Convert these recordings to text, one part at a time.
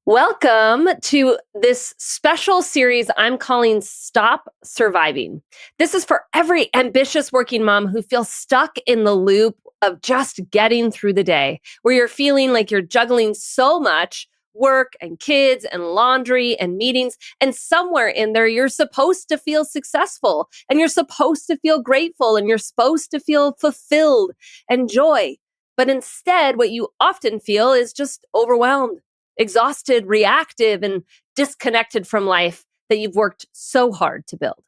Welcome to this special series I'm calling Stop Surviving. This is for every ambitious working mom who feels stuck in the loop of just getting through the day, where you're feeling like you're juggling so much work and kids and laundry and meetings. And somewhere in there, you're supposed to feel successful and you're supposed to feel grateful and you're supposed to feel fulfilled and joy. But instead, what you often feel is just overwhelmed, exhausted, reactive, and disconnected from life that you've worked so hard to build.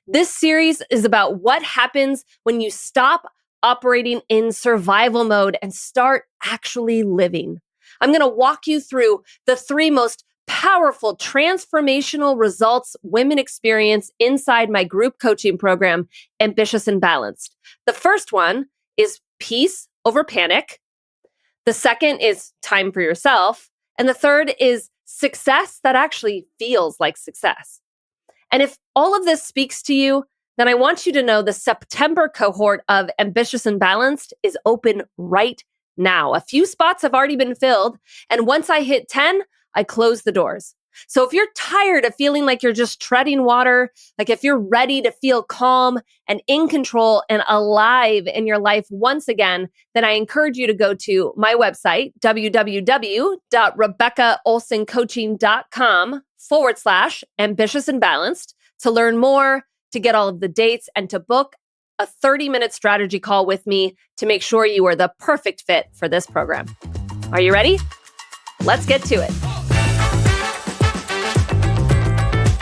This series is about what happens when you stop operating in survival mode and start actually living. I'm going to walk you through the three most powerful transformational results women experience inside my group coaching program, Ambitious and Balanced. The first one is peace over panic. The second is time for yourself. And the third is success that actually feels like success. And if all of this speaks to you, then I want you to know the September cohort of Ambitious and Balanced is open right now. A few spots have already been filled. And once I hit 10, I close the doors. So if you're tired of feeling like you're just treading water, like if you're ready to feel calm and in control and alive in your life once again, then I encourage you to go to my website, www.rebeccaolsoncoaching.com/ambitious and balanced to learn more, to get all of the dates, and to book a 30-minute strategy call with me to make sure you are the perfect fit for this program. Are you ready? Let's get to it.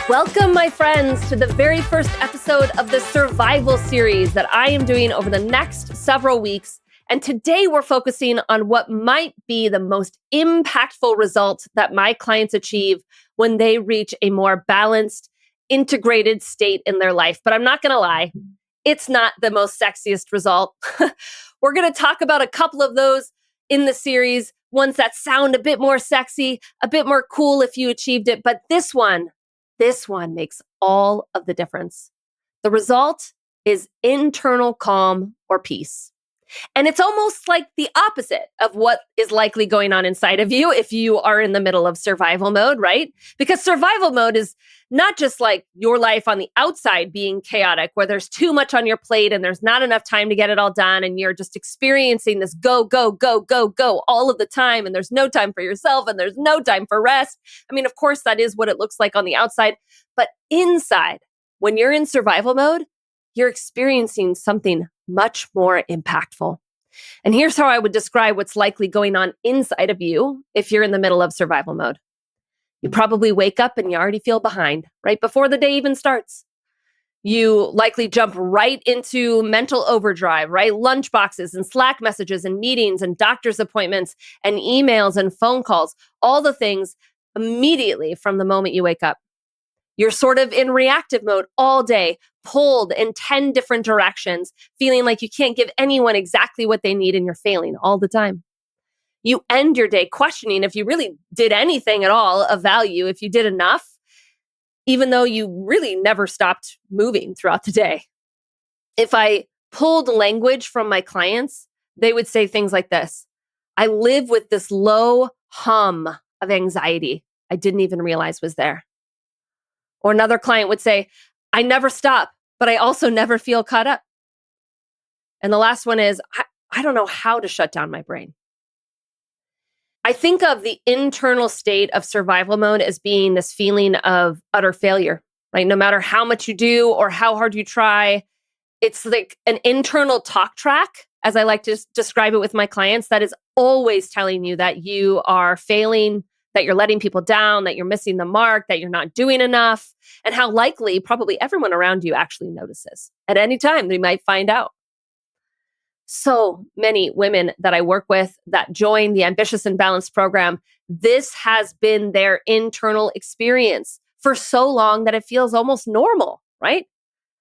Welcome, my friends, to the very first episode of the Survival series that I am doing over the next several weeks. And today we're focusing on what might be the most impactful result that my clients achieve when they reach a more balanced, integrated state in their life. But I'm not going to lie, it's not the most sexiest result. We're going to talk about a couple of those in the series, ones that sound a bit more sexy, a bit more cool if you achieved it. But this one makes all of the difference. The result is internal calm or peace. And it's almost like the opposite of what is likely going on inside of you if you are in the middle of survival mode, right? Because survival mode is not just like your life on the outside being chaotic, where there's too much on your plate and there's not enough time to get it all done. And you're just experiencing this go, go, go, go, go all of the time. And there's no time for yourself and there's no time for rest. I mean, of course, that is what it looks like on the outside. But inside, when you're in survival mode, you're experiencing something much more impactful. And here's how I would describe what's likely going on inside of you if you're in the middle of survival mode. You probably wake up and you already feel behind right before the day even starts. You likely jump right into mental overdrive, right? Lunch boxes and Slack messages and meetings and doctor's appointments and emails and phone calls, all the things immediately from the moment you wake up. You're sort of in reactive mode all day, pulled in 10 different directions, feeling like you can't give anyone exactly what they need and you're failing all the time. You end your day questioning if you really did anything at all of value, if you did enough, even though you really never stopped moving throughout the day. If I pulled language from my clients, they would say things like this: I live with this low hum of anxiety I didn't even realize was there. Or another client would say, I never stop, but I also never feel caught up. And the last one is, I don't know how to shut down my brain. I think of the internal state of survival mode as being this feeling of utter failure, right? No matter how much you do or how hard you try, it's like an internal talk track, as I like to describe it with my clients, that is always telling you that you are failing, that you're letting people down, that you're missing the mark, that you're not doing enough, and how likely probably everyone around you actually notices. At any time, they might find out. So many women that I work with that join the Ambitious and Balanced program, this has been their internal experience for so long that it feels almost normal, right?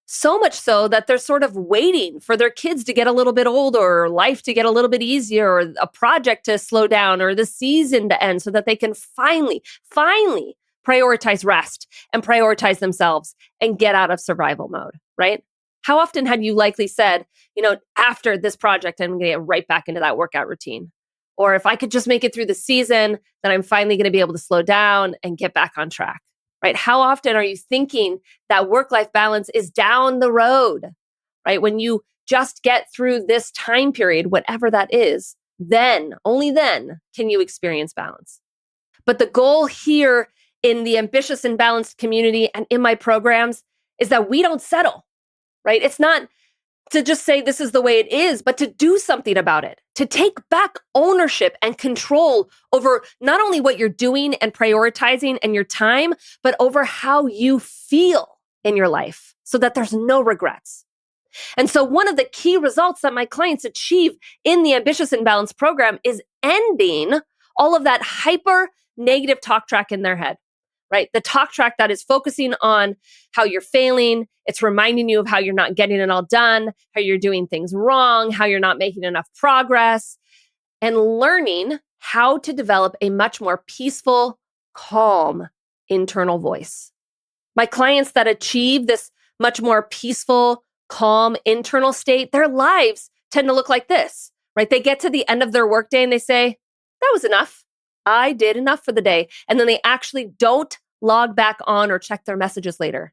So much so that they're sort of waiting for their kids to get a little bit older, or life to get a little bit easier, or a project to slow down, or the season to end so that they can finally prioritize rest and prioritize themselves and get out of survival mode, right? How often had you likely said, after this project, I'm going to get right back into that workout routine? Or if I could just make it through the season, then I'm finally going to be able to slow down and get back on track, right? How often are you thinking that work-life balance is down the road, right? When you just get through this time period, whatever that is, then, only then, can you experience balance. But the goal here in the ambitious and balanced community and in my programs is that we don't settle, right? It's not to just say this is the way it is, but to do something about it, to take back ownership and control over not only what you're doing and prioritizing and your time, but over how you feel in your life so that there's no regrets. And so one of the key results that my clients achieve in the Ambitious and Balanced program is ending all of that hyper negative talk track in their head, right? The talk track that is focusing on how you're failing. It's reminding you of how you're not getting it all done, how you're doing things wrong, how you're not making enough progress, and learning how to develop a much more peaceful, calm internal voice. My clients that achieve this much more peaceful, calm internal state, their lives tend to look like this, right? They get to the end of their workday and they say, that was enough. I did enough for the day. And then they actually don't log back on or check their messages later.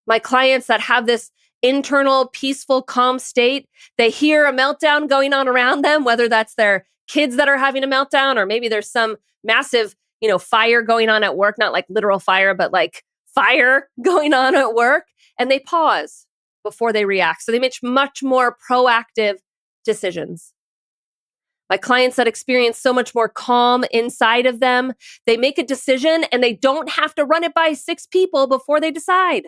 My clients that have this internal, peaceful, calm state, they hear a meltdown going on around them, whether that's their kids that are having a meltdown, or maybe there's some massive, fire going on at work, not like literal fire, but like fire going on at work. And they pause before they react. So they make much more proactive decisions. My clients that experience so much more calm inside of them, they make a decision and they don't have to run it by 6 people before they decide.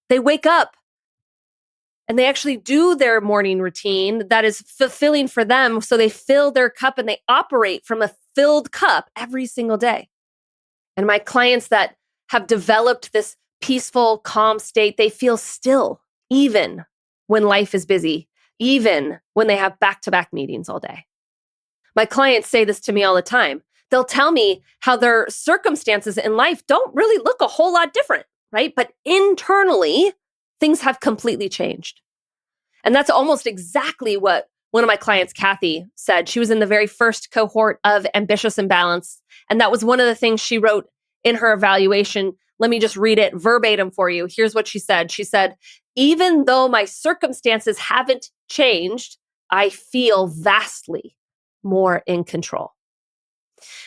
They wake up and they actually do their morning routine that is fulfilling for them. So they fill their cup and they operate from a filled cup every single day. And my clients that have developed this peaceful, calm state, they feel still, even when life is busy, even when they have back-to-back meetings all day. My clients say this to me all the time. They'll tell me how their circumstances in life don't really look a whole lot different, right? But internally, things have completely changed. And that's almost exactly what one of my clients, Kathy, said. She was in the very first cohort of Ambitious and Balanced. And that was one of the things she wrote in her evaluation. Let me just read it verbatim for you. Here's what she said. She said, even though my circumstances haven't changed, I feel vastly more in control.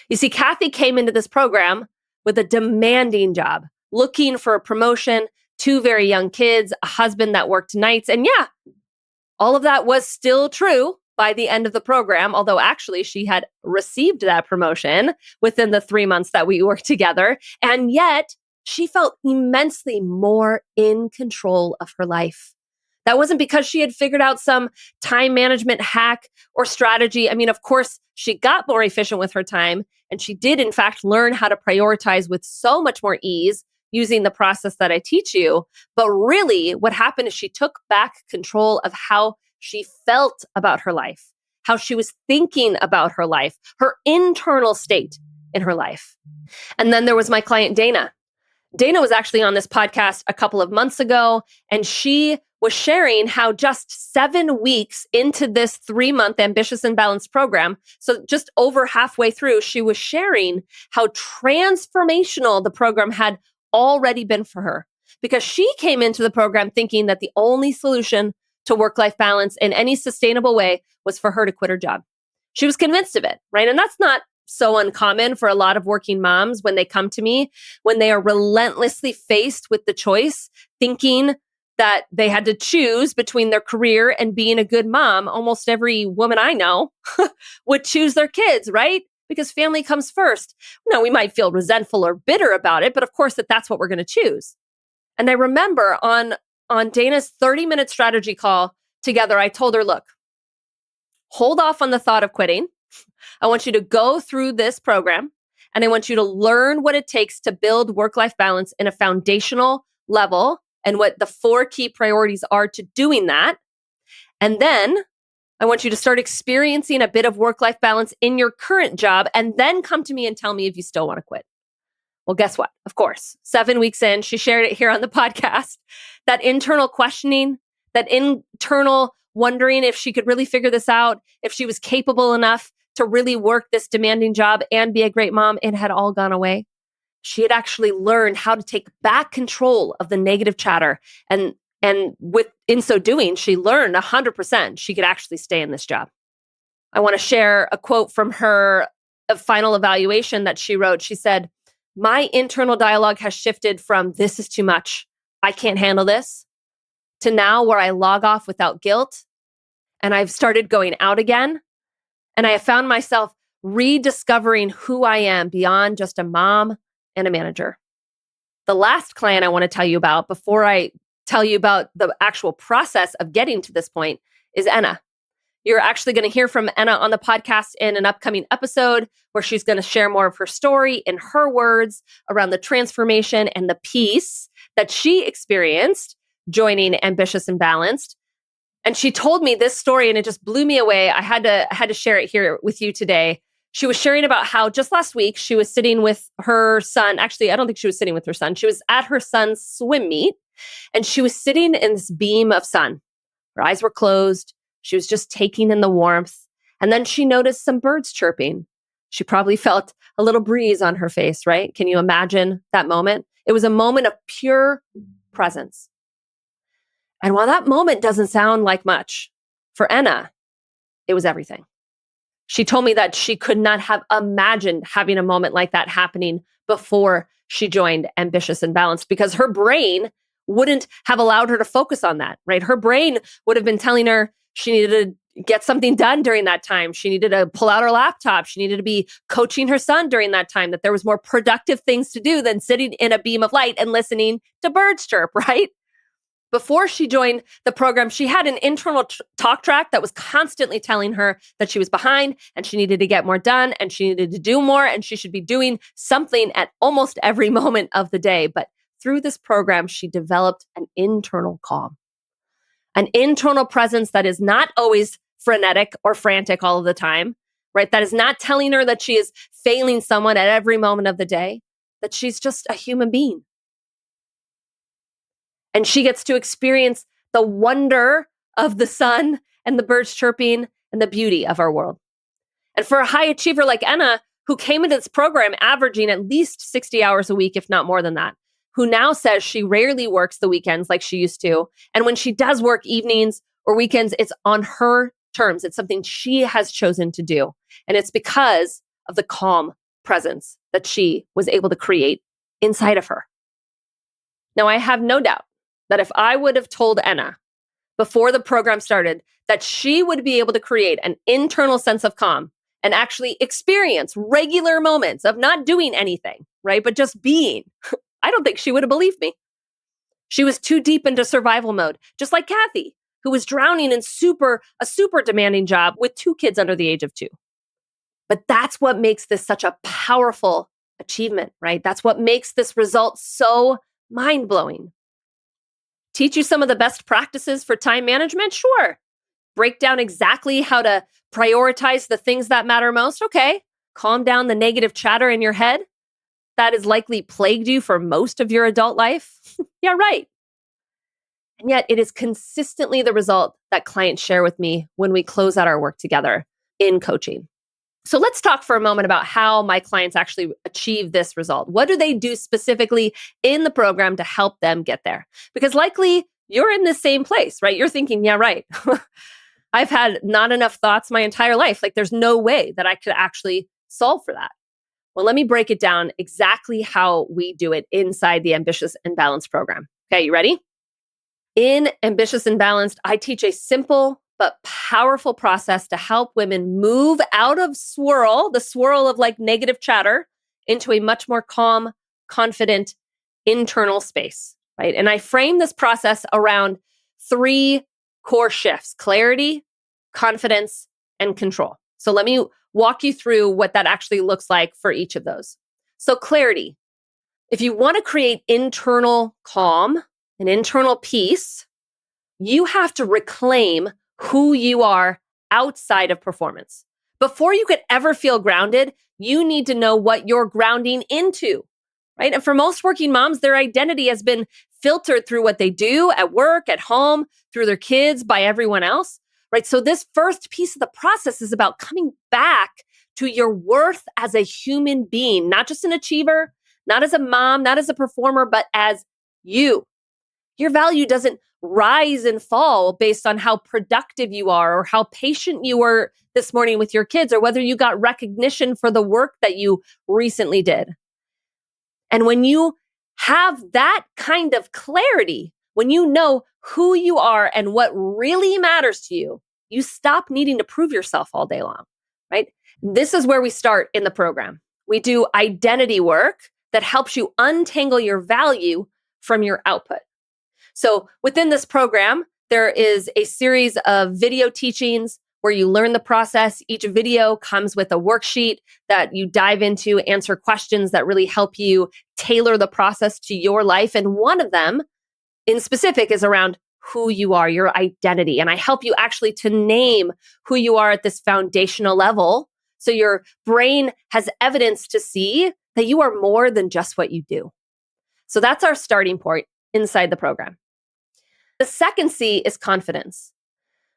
You see, Kathy came into this program with a demanding job, looking for a promotion, 2 very young kids, a husband that worked nights. And yeah, all of that was still true by the end of the program, although actually she had received that promotion within the 3 months that we worked together. And yet she felt immensely more in control of her life. That wasn't because she had figured out some time management hack or strategy. I mean, of course, she got more efficient with her time, and she did, in fact, learn how to prioritize with so much more ease using the process that I teach you. But really, what happened is she took back control of how she felt about her life, how she was thinking about her life, her internal state in her life. And then there was my client, Dana. Dana was actually on this podcast a couple of months ago, and she was sharing how just 7 weeks into this 3-month Ambitious and Balanced program, so just over halfway through, she was sharing how transformational the program had already been for her, because she came into the program thinking that the only solution to work-life balance in any sustainable way was for her to quit her job. She was convinced of it, right? And that's not so uncommon for a lot of working moms when they come to me, when they are relentlessly faced with the choice, thinking that they had to choose between their career and being a good mom. Almost every woman I know would choose their kids, right? Because family comes first. Now, we might feel resentful or bitter about it, but of course that's what we're going to choose. And I remember on Dana's 30-minute strategy call together, I told her, look, hold off on the thought of quitting. I want you to go through this program, and I want you to learn what it takes to build work-life balance in a foundational level and what the 4 key priorities are to doing that. And then I want you to start experiencing a bit of work-life balance in your current job, and then come to me and tell me if you still want to quit. Well, guess what? Of course, 7 weeks in, she shared it here on the podcast. That internal questioning, that internal wondering if she could really figure this out, if she was capable enough to really work this demanding job and be a great mom, it had all gone away. She had actually learned how to take back control of the negative chatter. And in so doing, she learned 100% she could actually stay in this job. I want to share a quote from her final evaluation that she wrote. She said, "My internal dialogue has shifted from this is too much, I can't handle this, to now where I log off without guilt. And I've started going out again. And I have found myself rediscovering who I am beyond just a mom and a manager." The last client I want to tell you about before I tell you about the actual process of getting to this point is Enna. You're actually going to hear from Enna on the podcast in an upcoming episode where she's going to share more of her story in her words around the transformation and the peace that she experienced joining Ambitious and Balanced. And she told me this story and it just blew me away. I had to share it here with you today. She was sharing about how just last week she was sitting with her son. Actually, I don't think she was sitting with her son. She was at her son's swim meet and she was sitting in this beam of sun. Her eyes were closed. She was just taking in the warmth. And then she noticed some birds chirping. She probably felt a little breeze on her face, right? Can you imagine that moment? It was a moment of pure presence. And while that moment doesn't sound like much, for Enna, it was everything. She told me that she could not have imagined having a moment like that happening before she joined Ambitious and Balanced because her brain wouldn't have allowed her to focus on that, right? Her brain would have been telling her she needed to get something done during that time. She needed to pull out her laptop. She needed to be coaching her son during that time, that there was more productive things to do than sitting in a beam of light and listening to birds chirp, right? Before she joined the program, she had an internal talk track that was constantly telling her that she was behind and she needed to get more done and she needed to do more and she should be doing something at almost every moment of the day. But through this program, she developed an internal calm, an internal presence that is not always frenetic or frantic all of the time, right? That is not telling her that she is failing someone at every moment of the day, that she's just a human being. And she gets to experience the wonder of the sun and the birds chirping and the beauty of our world. And for a high achiever like Enna, who came into this program averaging at least 60 hours a week, if not more than that, who now says she rarely works the weekends like she used to. And when she does work evenings or weekends, it's on her terms. It's something she has chosen to do. And it's because of the calm presence that she was able to create inside of her. Now, I have no doubt that if I would have told Enna before the program started that she would be able to create an internal sense of calm and actually experience regular moments of not doing anything, right? But just being, I don't think she would have believed me. She was too deep into survival mode, just like Kathy, who was drowning in a super demanding job with 2 kids under the age of 2. But that's what makes this such a powerful achievement, right? That's what makes this result so mind-blowing. Teach you some of the best practices for time management? Sure. Break down exactly how to prioritize the things that matter most? Okay. Calm down the negative chatter in your head that has likely plagued you for most of your adult life? Yeah, right. And yet it is consistently the result that clients share with me when we close out our work together in coaching. So let's talk for a moment about how my clients actually achieve this result. What do they do specifically in the program to help them get there? Because likely you're in the same place, right? You're thinking, yeah, right. I've had not enough thoughts my entire life. Like there's no way that I could actually solve for that. Well, let me break it down exactly how we do it inside the Ambitious and Balanced program. Okay, you ready? In Ambitious and Balanced, I teach a simple but powerful process to help women move out of the swirl of like negative chatter, into a much more calm, confident, internal space, right? And I frame this process around 3 core shifts: clarity, confidence, and control. So let me walk you through what that actually looks like for each of those. So clarity. If you want to create internal calm and internal peace, you have to reclaim who you are outside of performance. Before you could ever feel grounded, you need to know what you're grounding into, right? And for most working moms, their identity has been filtered through what they do at work, at home, through their kids, by everyone else, right? So this first piece of the process is about coming back to your worth as a human being, not just an achiever, not as a mom, not as a performer, but as you. Your value doesn't rise and fall based on how productive you are or how patient you were this morning with your kids or whether you got recognition for the work that you recently did. And when you have that kind of clarity, when you know who you are and what really matters to you, you stop needing to prove yourself all day long, right? This is where we start in the program. We do identity work that helps you untangle your value from your output. So within this program, there is a series of video teachings where you learn the process. Each video comes with a worksheet that you dive into, answer questions that really help you tailor the process to your life. And one of them in specific is around who you are, your identity. And I help you actually to name who you are at this foundational level. So your brain has evidence to see that you are more than just what you do. So that's our starting point inside the program. The second C is confidence.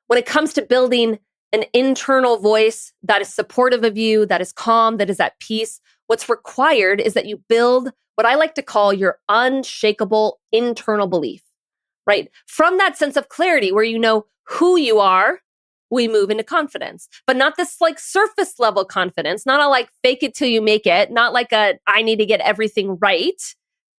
When it comes to building an internal voice that is supportive of you, that is calm, that is at peace, what's required is that you build what I like to call your unshakable internal belief, right? From that sense of clarity where you know who you are, we move into confidence, but not this like surface level confidence, not a like fake it till you make it, not like a I need to get everything right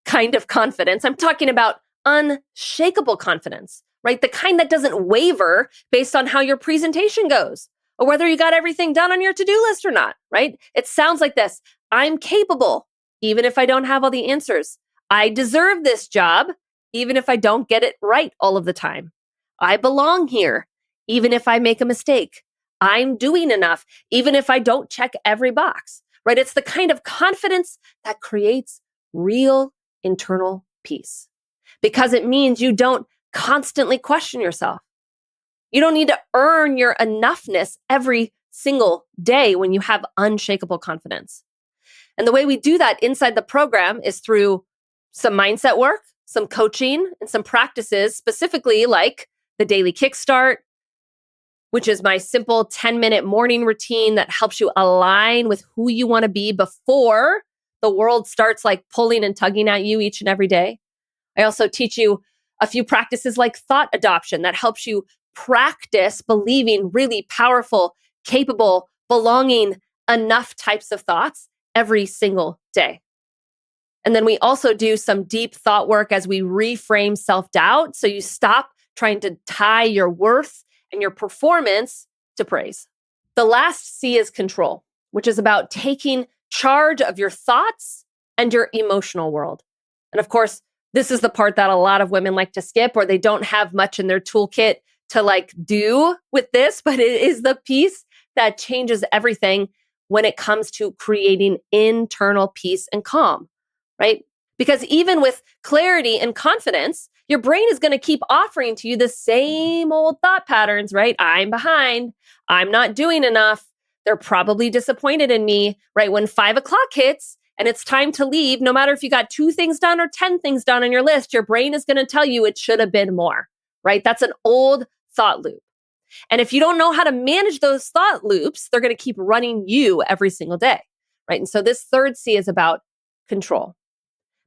kind of confidence. I'm talking about unshakable confidence, right? The kind that doesn't waver based on how your presentation goes or whether you got everything done on your to-do list or not, right? It sounds like this. I'm capable, even if I don't have all the answers. I deserve this job, even if I don't get it right all of the time. I belong here, even if I make a mistake. I'm doing enough, even if I don't check every box, right? It's the kind of confidence that creates real internal peace because it means you don't constantly question yourself. You don't need to earn your enoughness every single day when you have unshakable confidence. And the way we do that inside the program is through some mindset work, some coaching, and some practices, specifically like the daily kickstart, which is my simple 10-minute morning routine that helps you align with who you want to be before the world starts like pulling and tugging at you each and every day. I also teach you a few practices like thought adoption that helps you practice believing really powerful, capable, belonging, enough types of thoughts every single day. And then we also do some deep thought work as we reframe self-doubt. So you stop trying to tie your worth and your performance to praise. The last C is control, which is about taking charge of your thoughts and your emotional world. And of course, this is the part that a lot of women like to skip or they don't have much in their toolkit to like do with this, but it is the piece that changes everything when it comes to creating internal peace and calm, right? Because even with clarity and confidence, your brain is going to keep offering to you the same old thought patterns, right? I'm behind. I'm not doing enough. They're probably disappointed in me, right? When 5 o'clock hits and it's time to leave, no matter if you got 2 things done or 10 things done on your list, your brain is going to tell you it should have been more, right? That's an old thought loop. And if you don't know how to manage those thought loops, they're going to keep running you every single day, right? And so this third C is about control,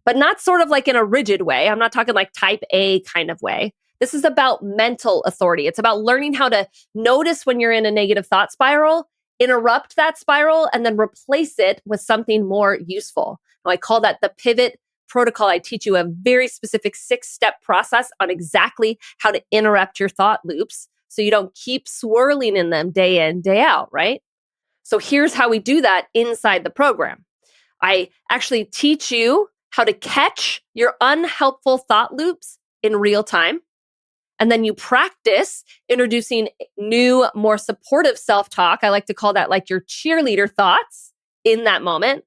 but not sort of like in a rigid way. I'm not talking like type A kind of way. This is about mental authority. It's about learning how to notice when you're in a negative thought spiral, interrupt that spiral, and then replace it with something more useful. Now, I call that the pivot protocol. I teach you a very specific 6-step process on exactly how to interrupt your thought loops so you don't keep swirling in them day in, day out, right? So here's how we do that inside the program. I actually teach you how to catch your unhelpful thought loops in real time. And then you practice introducing new, more supportive self-talk. I like to call that like your cheerleader thoughts in that moment.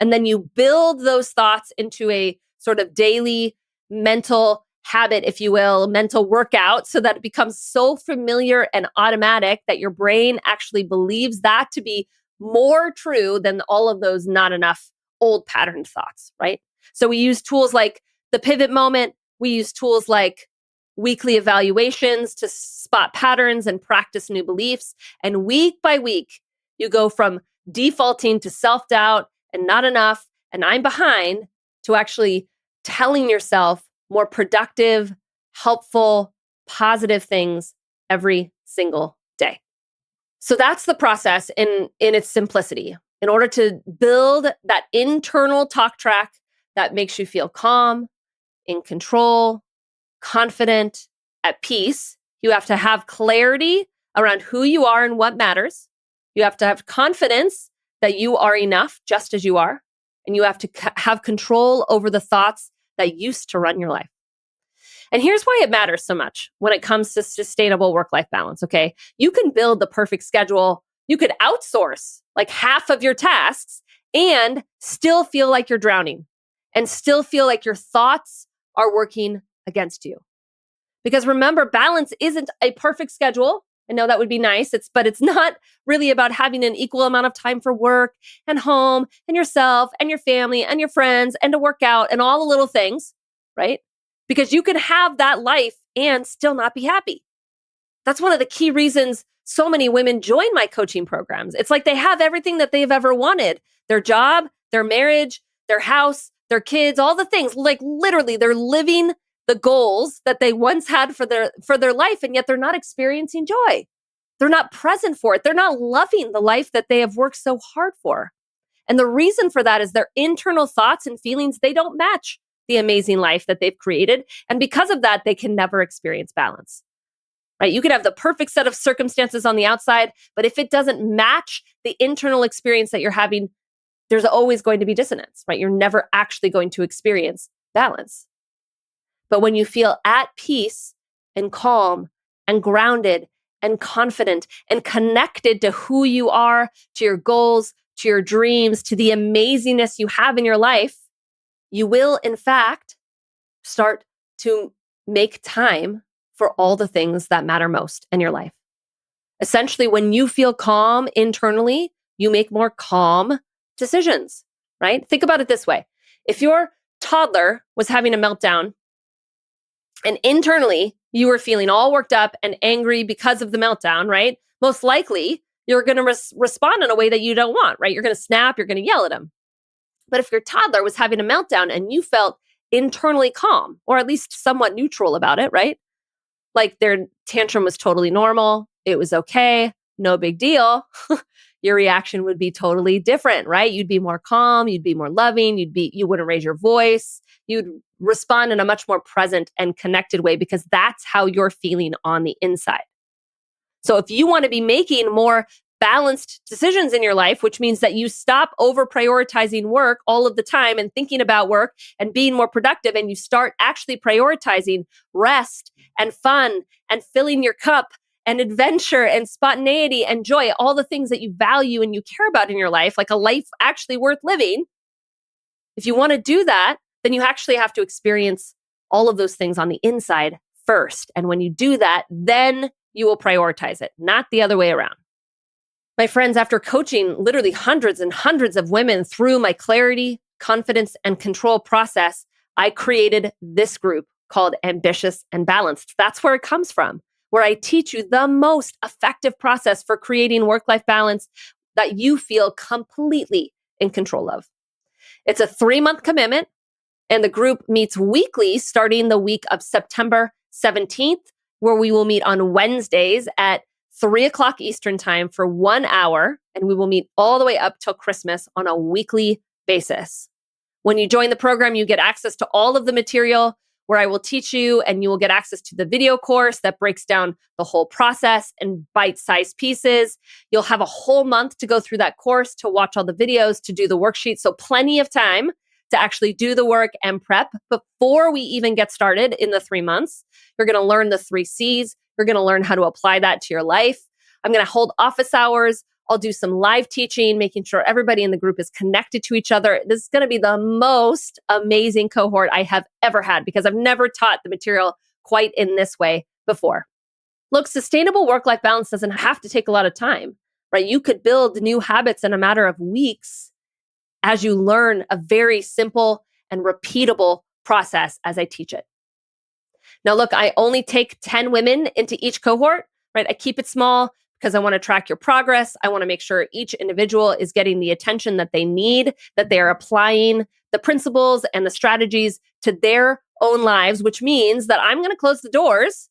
And then you build those thoughts into a sort of daily mental habit, if you will, mental workout, so that it becomes so familiar and automatic that your brain actually believes that to be more true than all of those not enough old patterned thoughts, right? So we use tools like the pivot moment, We use tools like weekly evaluations to spot patterns and practice new beliefs. And week by week, you go from defaulting to self doubt and not enough and I'm behind to actually telling yourself more productive, helpful, positive things every single day. So that's the process in its simplicity. In order to build that internal talk track that makes you feel calm, in control, confident, at peace, you have to have clarity around who you are and what matters. You have to have confidence that you are enough just as you are. And you have to have control over the thoughts that used to run your life. And here's why it matters so much when it comes to sustainable work-life balance, okay? You can build the perfect schedule. You could outsource like half of your tasks and still feel like you're drowning and still feel like your thoughts are working against you. Because remember, balance isn't a perfect schedule. I know that would be nice, but it's not really about having an equal amount of time for work and home and yourself and your family and your friends and to work out and all the little things, right? Because you can have that life and still not be happy. That's one of the key reasons so many women join my coaching programs. It's like they have everything that they've ever wanted: their job, their marriage, their house, their kids, all the things. Like literally, they're living the goals that they once had for their life, and yet they're not experiencing joy. They're not present for it. They're not loving the life that they have worked so hard for. And the reason for that is their internal thoughts and feelings, they don't match the amazing life that they've created. And because of that, they can never experience balance. Right? You could have the perfect set of circumstances on the outside, but if it doesn't match the internal experience that you're having, there's always going to be dissonance, right? You're never actually going to experience balance. But when you feel at peace and calm and grounded and confident and connected to who you are, to your goals, to your dreams, to the amazingness you have in your life, you will, in fact, start to make time for all the things that matter most in your life. Essentially, when you feel calm internally, you make more calm decisions, right? Think about it this way. If your toddler was having a meltdown and internally you were feeling all worked up and angry because of the meltdown, right? Most likely you're going to respond in a way that you don't want, right? You're going to snap, you're going to yell at him. But if your toddler was having a meltdown and you felt internally calm, or at least somewhat neutral about it, right? Like their tantrum was totally normal, it was okay, no big deal, your reaction would be totally different, right? You'd be more calm, you'd be more loving, you wouldn't raise your voice, you'd respond in a much more present and connected way because that's how you're feeling on the inside. So if you want to be making more balanced decisions in your life, which means that you stop over prioritizing work all of the time and thinking about work and being more productive, and you start actually prioritizing rest and fun and filling your cup and adventure and spontaneity and joy, all the things that you value and you care about in your life, like a life actually worth living. If you want to do that, then you actually have to experience all of those things on the inside first. And when you do that, then you will prioritize it, not the other way around. My friends, after coaching literally hundreds and hundreds of women through my clarity, confidence, and control process, I created this group called Ambitious and Balanced. That's where it comes from, where I teach you the most effective process for creating work-life balance that you feel completely in control of. It's a 3-month commitment, and the group meets weekly starting the week of September 17th, where we will meet on Wednesdays at 3:00 Eastern time for 1 hour, and we will meet all the way up till Christmas on a weekly basis. When you join the program, you get access to all of the material where I will teach you, and you will get access to the video course that breaks down the whole process in bite-sized pieces. You'll have a whole month to go through that course, to watch all the videos, to do the worksheets. So plenty of time to actually do the work and prep before we even get started in the 3 months. You're going to learn the 3 C's. You're going to learn how to apply that to your life. I'm going to hold office hours. I'll do some live teaching, making sure everybody in the group is connected to each other. This is going to be the most amazing cohort I have ever had because I've never taught the material quite in this way before. Look, sustainable work-life balance doesn't have to take a lot of time, right? You could build new habits in a matter of weeks as you learn a very simple and repeatable process as I teach it. Now, look, I only take 10 women into each cohort, right? I keep it small because I want to track your progress. I want to make sure each individual is getting the attention that they need, that they are applying the principles and the strategies to their own lives, which means that I'm going to close the doors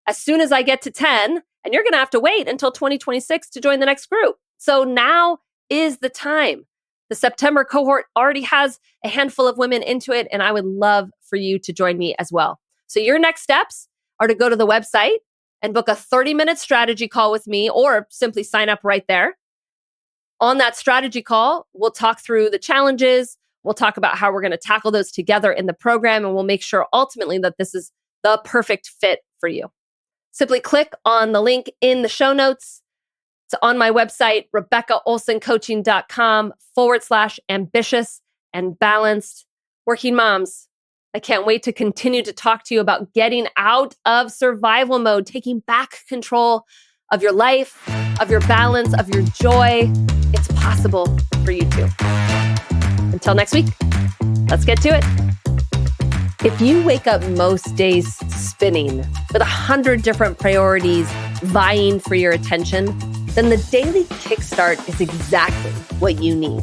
as soon as I get to 10, and you're going to have to wait until 2026 to join the next group. So now is the time. The September cohort already has a handful of women into it, and I would love for you to join me as well. So your next steps are to go to the website and book a 30-minute strategy call with me, or simply sign up right there. On that strategy call, we'll talk through the challenges. We'll talk about how we're going to tackle those together in the program, and we'll make sure ultimately that this is the perfect fit for you. Simply click on the link in the show notes. It's on my website, RebeccaOlsonCoaching.com/ambitious and balanced working moms. I can't wait to continue to talk to you about getting out of survival mode, taking back control of your life, of your balance, of your joy. It's possible for you too. Until next week, let's get to it. If you wake up most days spinning with 100 different priorities vying for your attention, then the daily kickstart is exactly what you need.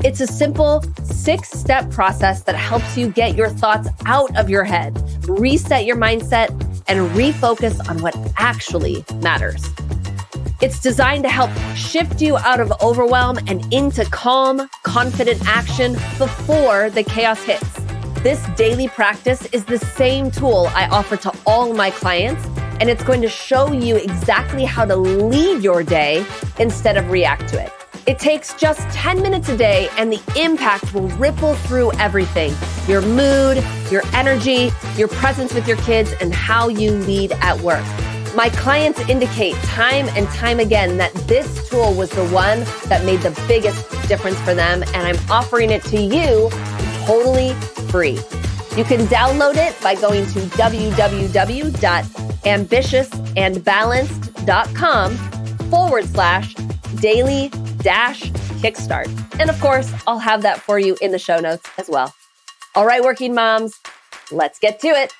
It's a simple 6-step process that helps you get your thoughts out of your head, reset your mindset, and refocus on what actually matters. It's designed to help shift you out of overwhelm and into calm, confident action before the chaos hits. This daily practice is the same tool I offer to all my clients, and it's going to show you exactly how to lead your day instead of react to it. It takes just 10 minutes a day, and the impact will ripple through everything: your mood, your energy, your presence with your kids, and how you lead at work. My clients indicate time and time again that this tool was the one that made the biggest difference for them, and I'm offering it to you totally free. You can download it by going to www.ambitiousandbalanced.com/daily-kickstart. And of course, I'll have that for you in the show notes as well. All right, working moms, let's get to it.